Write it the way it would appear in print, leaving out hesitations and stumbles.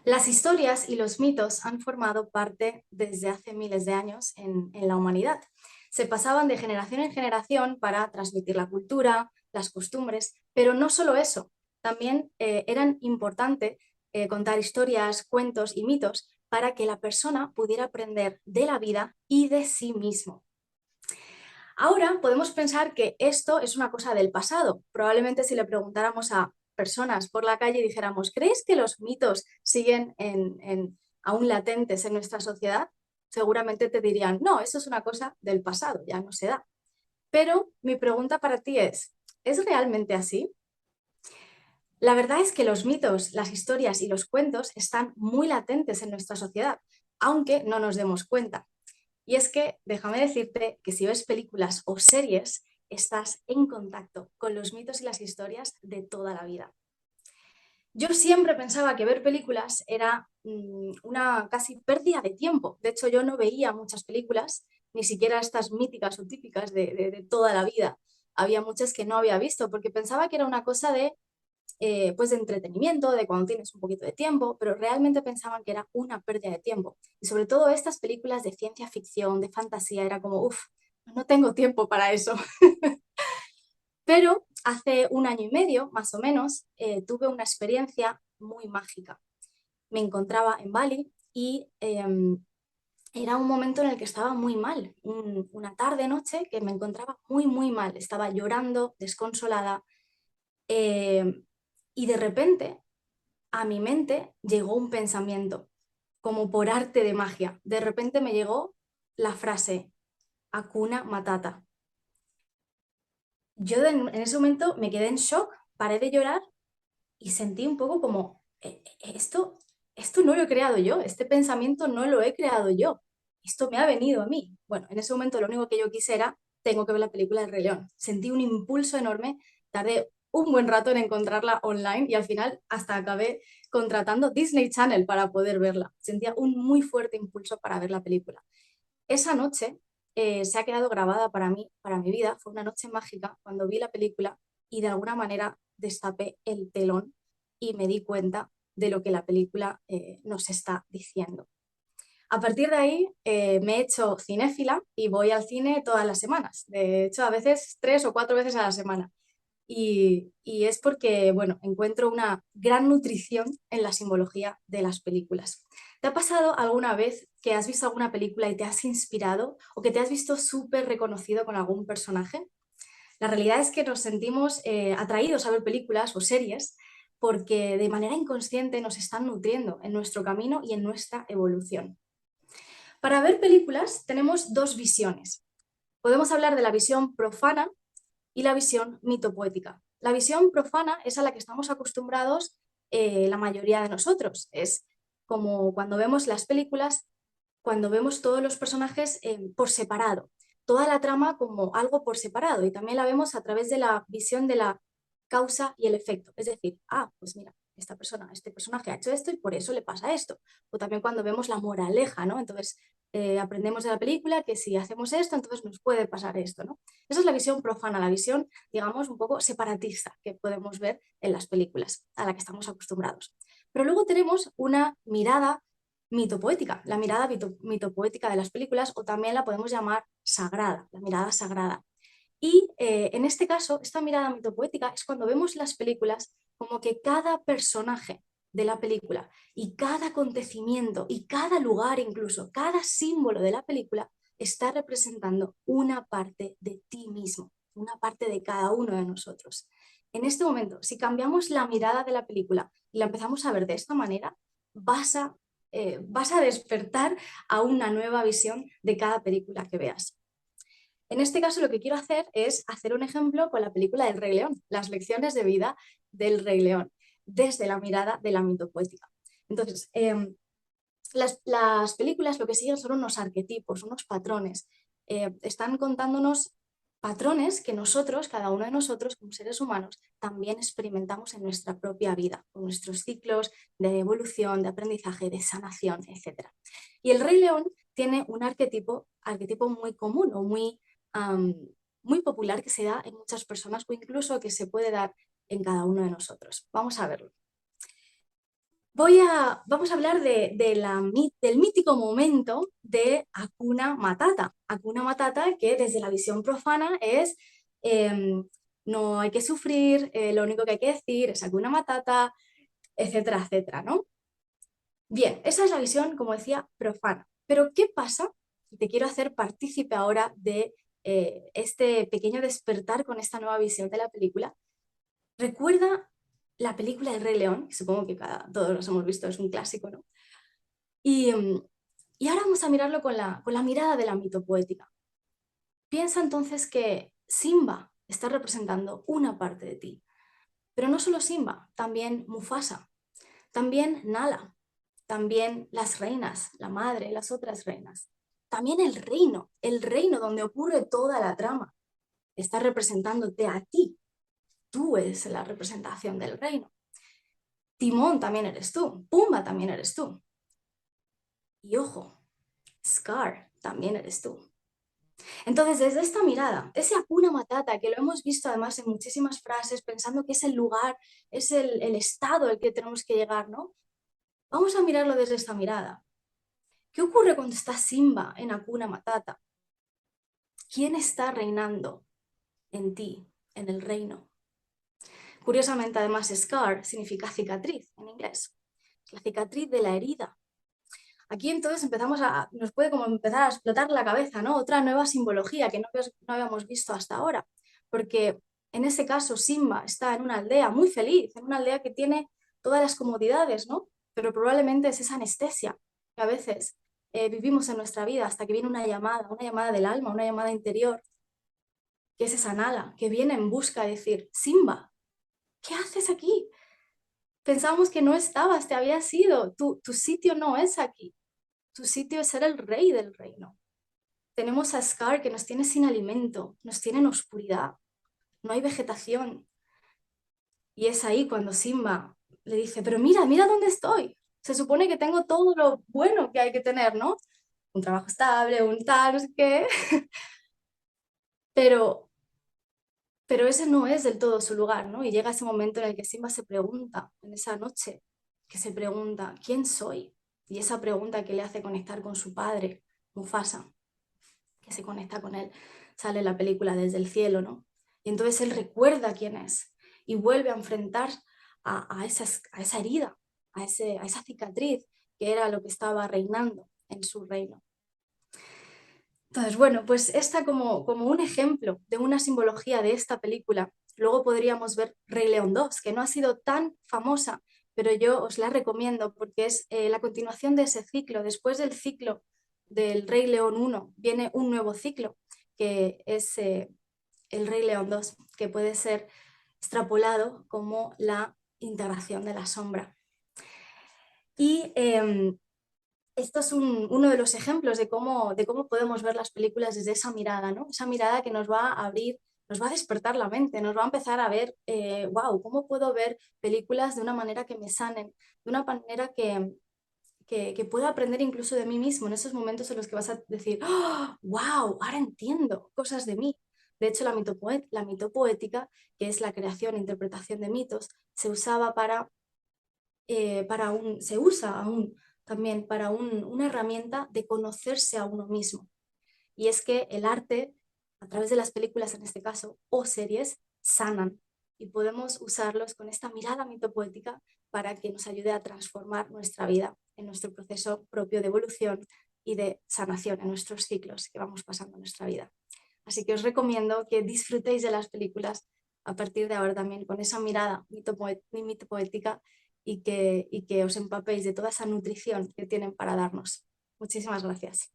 Las historias y los mitos han formado parte desde hace miles de años en la humanidad. Se pasaban de generación en generación para transmitir la cultura, las costumbres, pero no solo eso, también eran importantes contar historias, cuentos y mitos para que la persona pudiera aprender de la vida y de sí mismo. Ahora podemos pensar que esto es una cosa del pasado. Probablemente si le preguntáramos a personas por la calle y dijéramos, ¿crees que los mitos siguen aún latentes en nuestra sociedad? Seguramente te dirían, no, eso es una cosa del pasado, ya no se da. Pero mi pregunta para ti ¿es realmente así? La verdad es que los mitos, las historias y los cuentos están muy latentes en nuestra sociedad, aunque no nos demos cuenta. Y es que déjame decirte que si ves películas o series, estás en contacto con los mitos y las historias de toda la vida. Yo siempre pensaba que ver películas era una casi pérdida de tiempo. De hecho, yo no veía muchas películas, ni siquiera estas míticas o típicas de toda la vida. Había muchas que no había visto porque pensaba que era una cosa pues de entretenimiento, de cuando tienes un poquito de tiempo, pero realmente pensaban que era una pérdida de tiempo. Y sobre todo estas películas de ciencia ficción, de fantasía, era como, uff, no tengo tiempo para eso. Pero hace un año y medio, más o menos, tuve una experiencia muy mágica. Me encontraba en Bali y era un momento en el que estaba muy mal, una tarde, noche, que me encontraba muy, muy mal. Estaba llorando, desconsolada, eh, y de repente a mi mente llegó un pensamiento, como por arte de magia. De repente me llegó la frase, Hakuna Matata. Yo en ese momento me quedé en shock, paré de llorar y sentí un poco como, esto no lo he creado yo, este pensamiento no lo he creado yo, esto me ha venido a mí. Bueno, en ese momento lo único que yo quise era, tengo que ver la película del Rey León. Sentí un impulso enorme, tardé un buen rato en encontrarla online y al final hasta acabé contratando Disney Channel para poder verla. Sentía un muy fuerte impulso para ver la película. Esa noche se ha quedado grabada para mí, para mi vida. Fue una noche mágica cuando vi la película y de alguna manera destapé el telón y me di cuenta de lo que la película nos está diciendo. A partir de ahí me he hecho cinéfila y voy al cine todas las semanas. De hecho, a veces 3 o 4 veces a la semana. Y es porque, bueno, encuentro una gran nutrición en la simbología de las películas. ¿Te ha pasado alguna vez que has visto alguna película y te has inspirado o que te has visto súper reconocido con algún personaje? La realidad es que nos sentimos atraídos a ver películas o series porque de manera inconsciente nos están nutriendo en nuestro camino y en nuestra evolución. Para ver películas tenemos dos visiones. Podemos hablar de la visión profana y la visión mitopoética. La visión profana es a la que estamos acostumbrados la mayoría de nosotros. Es como cuando vemos las películas, cuando vemos todos los personajes por separado, toda la trama como algo por separado y también la vemos a través de la visión de la causa y el efecto. Es decir, pues mira, esta persona, este personaje ha hecho esto y por eso le pasa esto. O también cuando vemos la moraleja, ¿no? Entonces aprendemos de la película que si hacemos esto, entonces nos puede pasar esto, ¿no? Esa es la visión profana, la visión, digamos, un poco separatista que podemos ver en las películas a la que estamos acostumbrados. Pero luego tenemos una mirada mitopoética, la mirada mitopoética de las películas, o también la podemos llamar sagrada, la mirada sagrada. Y en este caso, esta mirada mitopoética es cuando vemos las películas como que cada personaje de la película y cada acontecimiento y cada lugar, incluso cada símbolo de la película, está representando una parte de ti mismo, una parte de cada uno de nosotros. En este momento, si cambiamos la mirada de la película y la empezamos a ver de esta manera, vas a, vas a despertar a una nueva visión de cada película que veas. En este caso lo que quiero hacer es hacer un ejemplo con la película del Rey León, las lecciones de vida del Rey León, desde la mirada de la mitopoética. Entonces, las películas lo que siguen son unos arquetipos, unos patrones. Están contándonos patrones que nosotros, cada uno de nosotros como seres humanos, también experimentamos en nuestra propia vida, con nuestros ciclos de evolución, de aprendizaje, de sanación, etc. Y el Rey León tiene un arquetipo muy común o muy popular que se da en muchas personas o incluso que se puede dar en cada uno de nosotros. Vamos a verlo. Vamos a hablar del mítico momento de Hakuna Matata. Hakuna Matata, que desde la visión profana es no hay que sufrir, lo único que hay que decir es Hakuna Matata, etcétera, etcétera, ¿no? Bien, esa es la visión, como decía, profana. Pero ¿qué pasa? Te quiero hacer partícipe ahora de este pequeño despertar con esta nueva visión de la película. Recuerda la película El Rey León, que supongo que todos los hemos visto, es un clásico, ¿no? Y, y ahora vamos a mirarlo con la mirada de la mitopoética. Piensa entonces que Simba está representando una parte de ti, pero no solo Simba, también Mufasa, también Nala, también las reinas, la madre, las otras reinas, también el reino donde ocurre toda la trama, está representándote a ti. Tú eres la representación del reino. Timón también eres tú, Pumba también eres tú. Y ojo, Scar también eres tú. Entonces, desde esta mirada, ese Hakuna Matata, que lo hemos visto además en muchísimas frases, pensando que es el lugar, es el estado al que tenemos que llegar, ¿no? Vamos a mirarlo desde esta mirada. ¿Qué ocurre cuando está Simba en Hakuna Matata? ¿Quién está reinando en ti, en el reino? Curiosamente, además, Scar significa cicatriz en inglés. La cicatriz de la herida. Aquí entonces nos puede como empezar a explotar la cabeza, ¿no? Otra nueva simbología que no habíamos visto hasta ahora. Porque en ese caso Simba está en una aldea muy feliz, en una aldea que tiene todas las comodidades, ¿no? Pero probablemente es esa anestesia que a veces vivimos en nuestra vida hasta que viene una llamada del alma, una llamada interior, que es esa Nala, que viene en busca de decir, Simba, ¿qué haces aquí? Pensábamos que no estabas, te habías ido, tu sitio no es aquí, tu sitio es ser el rey del reino. Tenemos a Scar que nos tiene sin alimento, nos tiene en oscuridad, no hay vegetación. Y es ahí cuando Simba le dice, pero mira, mira dónde estoy. Se supone que tengo todo lo bueno que hay que tener, ¿no? Un trabajo estable, un tal, no sé qué. Pero, pero ese no es del todo su lugar, ¿no? Y llega ese momento en el que Simba se pregunta, en esa noche, que se pregunta, ¿quién soy? Y esa pregunta que le hace conectar con su padre, Mufasa, que se conecta con él, sale en la película desde el cielo, ¿no? Y entonces él recuerda quién es y vuelve a enfrentar a esa herida, a esa cicatriz que era lo que estaba reinando en su reino. Entonces, bueno, pues esta como un ejemplo de una simbología de esta película. Luego podríamos ver Rey León 2, que no ha sido tan famosa, pero yo os la recomiendo porque es la continuación de ese ciclo. Después del ciclo del Rey León 1 viene un nuevo ciclo, que es el Rey León 2, que puede ser extrapolado como la integración de la sombra. Y esto es uno de los ejemplos de cómo podemos ver las películas desde esa mirada, ¿no? Esa mirada que nos va a abrir, nos va a despertar la mente, nos va a empezar a ver, wow, ¿cómo puedo ver películas de una manera que me sanen, de una manera que pueda aprender incluso de mí mismo en esos momentos en los que vas a decir, oh, wow, ahora entiendo cosas de mí. De hecho, la mitopoética, que es la creación e interpretación de mitos, se usaba se usa aún también para una herramienta de conocerse a uno mismo. Y es que el arte, a través de las películas en este caso, o series, sanan. Y podemos usarlos con esta mirada mitopoética para que nos ayude a transformar nuestra vida en nuestro proceso propio de evolución y de sanación en nuestros ciclos que vamos pasando en nuestra vida. Así que os recomiendo que disfrutéis de las películas a partir de ahora también con esa mirada mitopoética y que os empapéis de toda esa nutrición que tienen para darnos. Muchísimas gracias.